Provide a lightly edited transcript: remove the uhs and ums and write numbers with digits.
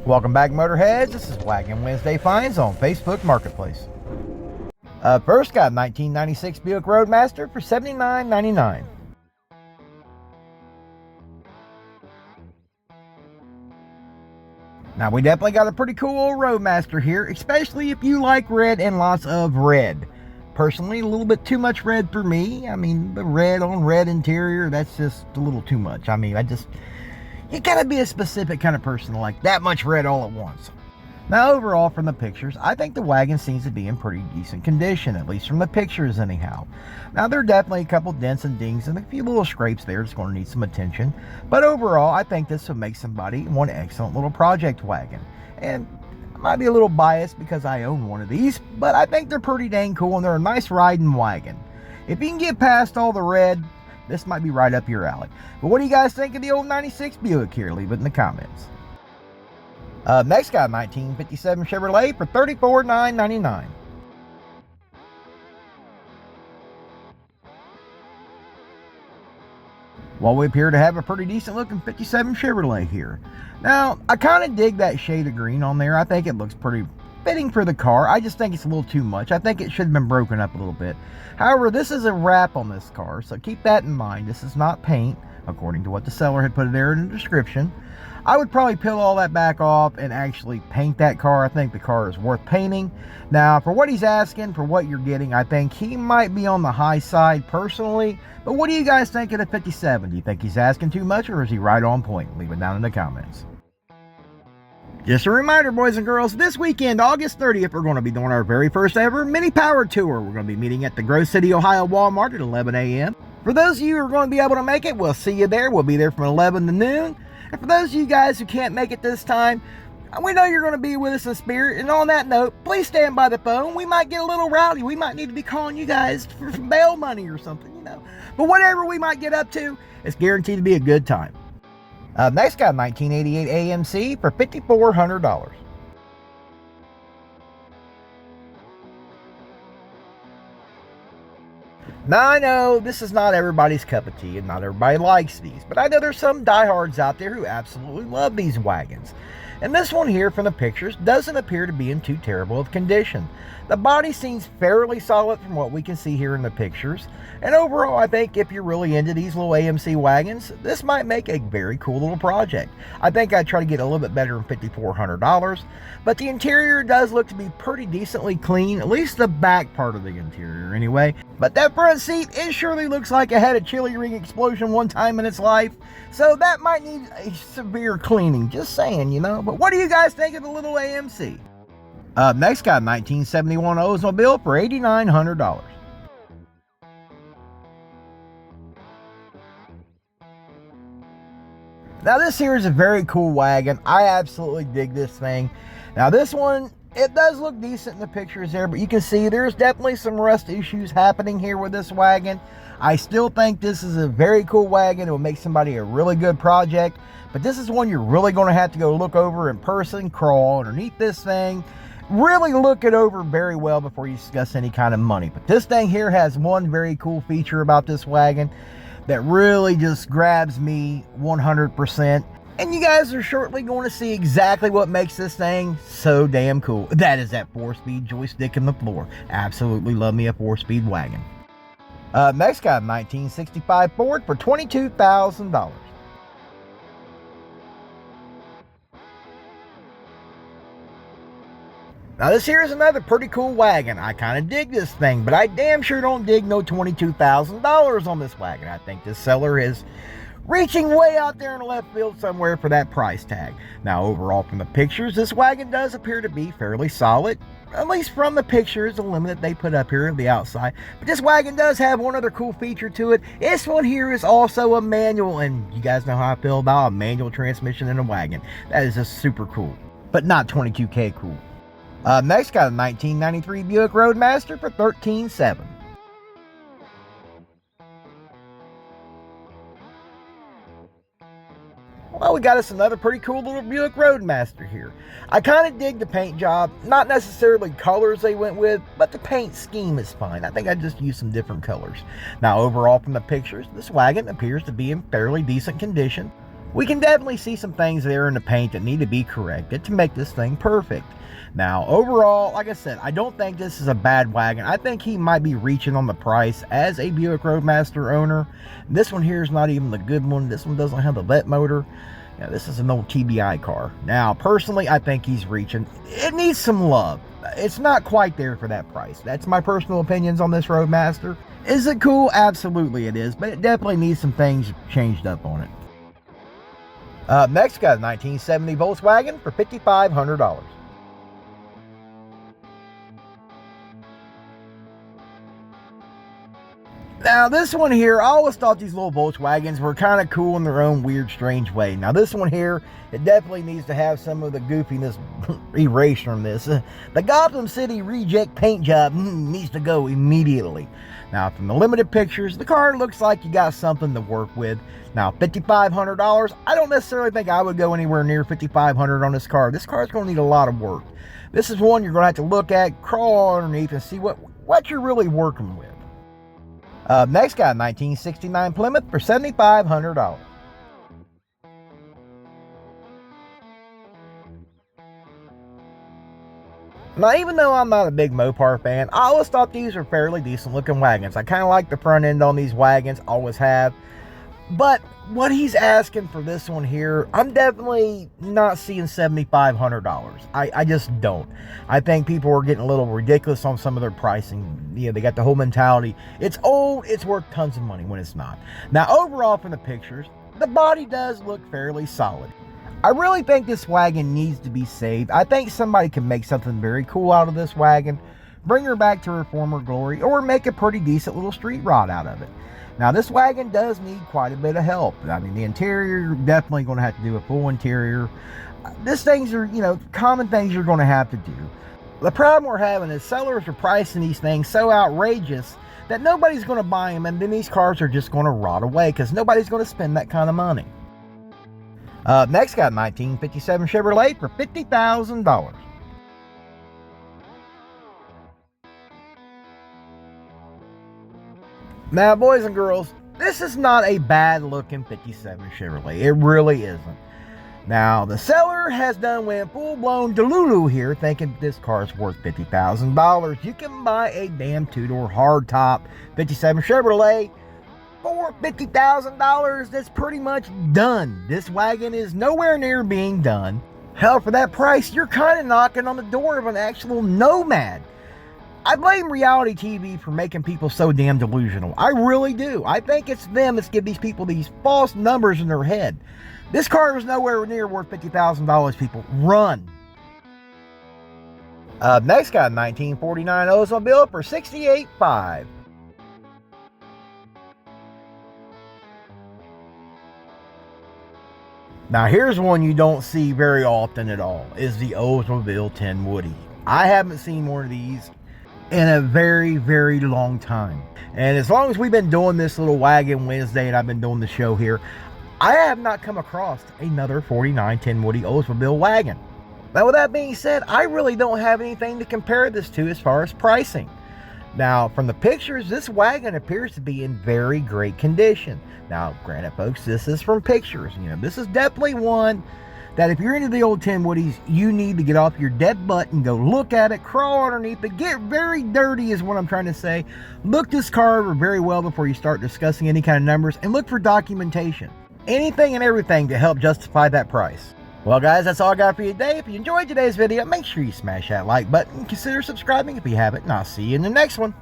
Welcome back, Motorheads. This is Wagon Wednesday Finds on Facebook Marketplace. First, got a 1996 Buick Roadmaster for $79.99. Now, we definitely got a pretty cool old Roadmaster here, especially if you like red and lots of red. Personally, a little bit too much red for me. I mean, the red on red interior, that's just a little too much. I mean, you gotta be a specific kind of person to like that much red all at once. Now, overall, from the pictures, I think the wagon seems to be in pretty decent condition, at least from the pictures anyhow. Now, there are definitely a couple dents and dings and a few little scrapes there that's going to need some attention. But overall, I think this would make somebody one excellent little project wagon. And I might be a little biased because I own one of these, but I think they're pretty dang cool and they're a nice riding wagon. If you can get past all the red, this might be right up your alley. But what do you guys think of the old 96 Buick here? Leave it in the comments. Next, got a 1957 Chevrolet for $34,999. Well, we appear to have a pretty decent looking 57 Chevrolet here. Now, I kind of dig that shade of green on there. I think it looks pretty fitting for the car. I just think it's a little too much. I think it should have been broken up a little bit. However, this is a wrap on this car, so keep that in mind. This is not paint, according to what the seller had put there in the description. I would probably peel all that back off and actually paint that car. I think the car is worth painting. Now, for what he's asking, for what you're getting, I think he might be on the high side personally. But what do you guys think of the 57? Do you think he's asking too much, or is he right on point? Leave it down in the comments. Just a reminder, boys and girls, this weekend, August 30th, we're going to be doing our very first ever mini power tour. We're going to be meeting at the Grove City, Ohio Walmart at 11 a.m. For those of you who are going to be able to make it, we'll see you there. We'll be there from 11 to noon. And for those of you guys who can't make it this time, we know you're going to be with us in spirit. And on that note, please stand by the phone. We might get a little rowdy. We might need to be calling you guys for bail money or something, you know. But whatever we might get up to, it's guaranteed to be a good time. Next, got a 1988 AMC for $5,400. Now, I know this is not everybody's cup of tea and not everybody likes these, but I know there's some diehards out there who absolutely love these wagons. And this one here from the pictures doesn't appear to be in too terrible of condition. The body seems fairly solid from what we can see here in the pictures. And overall, I think if you're really into these little AMC wagons, this might make a very cool little project. I think I'd try to get a little bit better than $5,400, but the interior does look to be pretty decently clean, at least the back part of the interior anyway. But that front seat, it surely looks like it had a chili ring explosion one time in its life, so that might need a severe cleaning, just saying, you know. But what do you guys think of the little AMC? Next, got a 1971 Oldsmobile for $8,900. Now, this here is a very cool wagon. I absolutely dig this thing. Now, this one, it does look decent in the pictures there, but you can see there's definitely some rust issues happening here with this wagon. I still think this is a very cool wagon. It will make somebody a really good project, but this is one you're really going to have to go look over in person, crawl underneath this thing, really look it over very well before you discuss any kind of money. But this thing here has one very cool feature about this wagon that really just grabs me 100%. And you guys are shortly going to see exactly what makes this thing so damn cool. That is that 4-speed joystick in the floor. Absolutely love me a 4-speed wagon. Next, got a 1965 Ford for $22,000. Now, this here is another pretty cool wagon. I kind of dig this thing, but I damn sure don't dig no $22,000 on this wagon. I think this seller is reaching way out there in the left field somewhere for that price tag. Now, overall from the pictures, this wagon does appear to be fairly solid, at least from the pictures, the limit they put up here on the outside. But this wagon does have one other cool feature to it. This one here is also a manual, and you guys know how I feel about a manual transmission in a wagon. That is just super cool, but not 22K cool. Next, got a 1993 Buick Roadmaster for $13,700. Well, we got us another pretty cool little Buick Roadmaster here. I kind of dig the paint job, not necessarily colors they went with, but the paint scheme is fine. I think I just used some different colors. Now, overall from the pictures, this wagon appears to be in fairly decent condition. We can definitely see some things there in the paint that need to be corrected to make this thing perfect. Now, overall, like I said, I don't think this is a bad wagon. I think he might be reaching on the price as a Buick Roadmaster owner. This one here is not even the good one. This one doesn't have the vet motor. Yeah, this is an old TBI car. Now, personally, I think he's reaching. It needs some love. It's not quite there for that price. That's my personal opinions on this Roadmaster. Is it cool? Absolutely it is, but it definitely needs some things changed up on it. Next, got a 1970 Volkswagen for $5,500. Now, this one here, I always thought these little Volkswagens were kind of cool in their own weird, strange way. Now, this one here, it definitely needs to have some of the goofiness erased from this. The Gotham City reject paint job needs to go immediately. Now, from the limited pictures, the car looks like you got something to work with. Now, $5,500, I don't necessarily think I would go anywhere near $5,500 on this car. This car is going to need a lot of work. This is one you're going to have to look at, crawl underneath, and see what you're really working with. Next, got a 1969 Plymouth for $7,500. Now, even though I'm not a big Mopar fan, I always thought these were fairly decent looking wagons. I kind of like the front end on these wagons, always have. But what he's asking for this one here, I'm definitely not seeing $7,500. I just don't. I think people are getting a little ridiculous on some of their pricing. You know, they got the whole mentality. It's old, it's worth tons of money when it's not. Now, overall from the pictures, the body does look fairly solid. I really think this wagon needs to be saved. I think somebody can make something very cool out of this wagon, bring her back to her former glory, or make a pretty decent little street rod out of it. Now, this wagon does need quite a bit of help. I mean, the interior, you're definitely going to have to do a full interior. These things are, you know, common things you're going to have to do. The problem we're having is sellers are pricing these things so outrageous that nobody's going to buy them, and then these cars are just going to rot away because nobody's going to spend that kind of money. Next, got a 1957 Chevrolet for $50,000. Now, boys and girls, this is not a bad looking 57 Chevrolet. It really isn't. Now, the seller has done went full-blown Delulu here, thinking this car's worth $50,000. You can buy a damn two-door hardtop 57 Chevrolet for $50,000. That's pretty much done. This wagon is nowhere near being done. Hell, for that price, you're kind of knocking on the door of an actual nomad. I blame reality TV for making people so damn delusional. I really do. I think it's them that's give these people these false numbers in their head. This car is nowhere near worth $50,000, people. Run. Next, got a 1949 Oldsmobile for $68,500. Now, here's one you don't see very often at all, is the Oldsmobile 10 Woody. I haven't seen one of these in a very, very long time. And as long as we've been doing this little Wagon Wednesday and I've been doing the show here, I have not come across another 49 10 Woody Oldsmobile wagon. Now, with that being said, I really don't have anything to compare this to as far as pricing. Now, from the pictures, this wagon appears to be in very great condition. Now, granted, folks, this is from pictures. You know, this is definitely one that if you're into the old 10 Woodies, you need to get off your dead butt and go look at it, crawl underneath it, get very dirty is what I'm trying to say. Look this car over very well before you start discussing any kind of numbers, and look for documentation. Anything and everything to help justify that price. Well, guys, that's all I got for you today. If you enjoyed today's video, make sure you smash that like button and consider subscribing if you haven't, and I'll see you in the next one.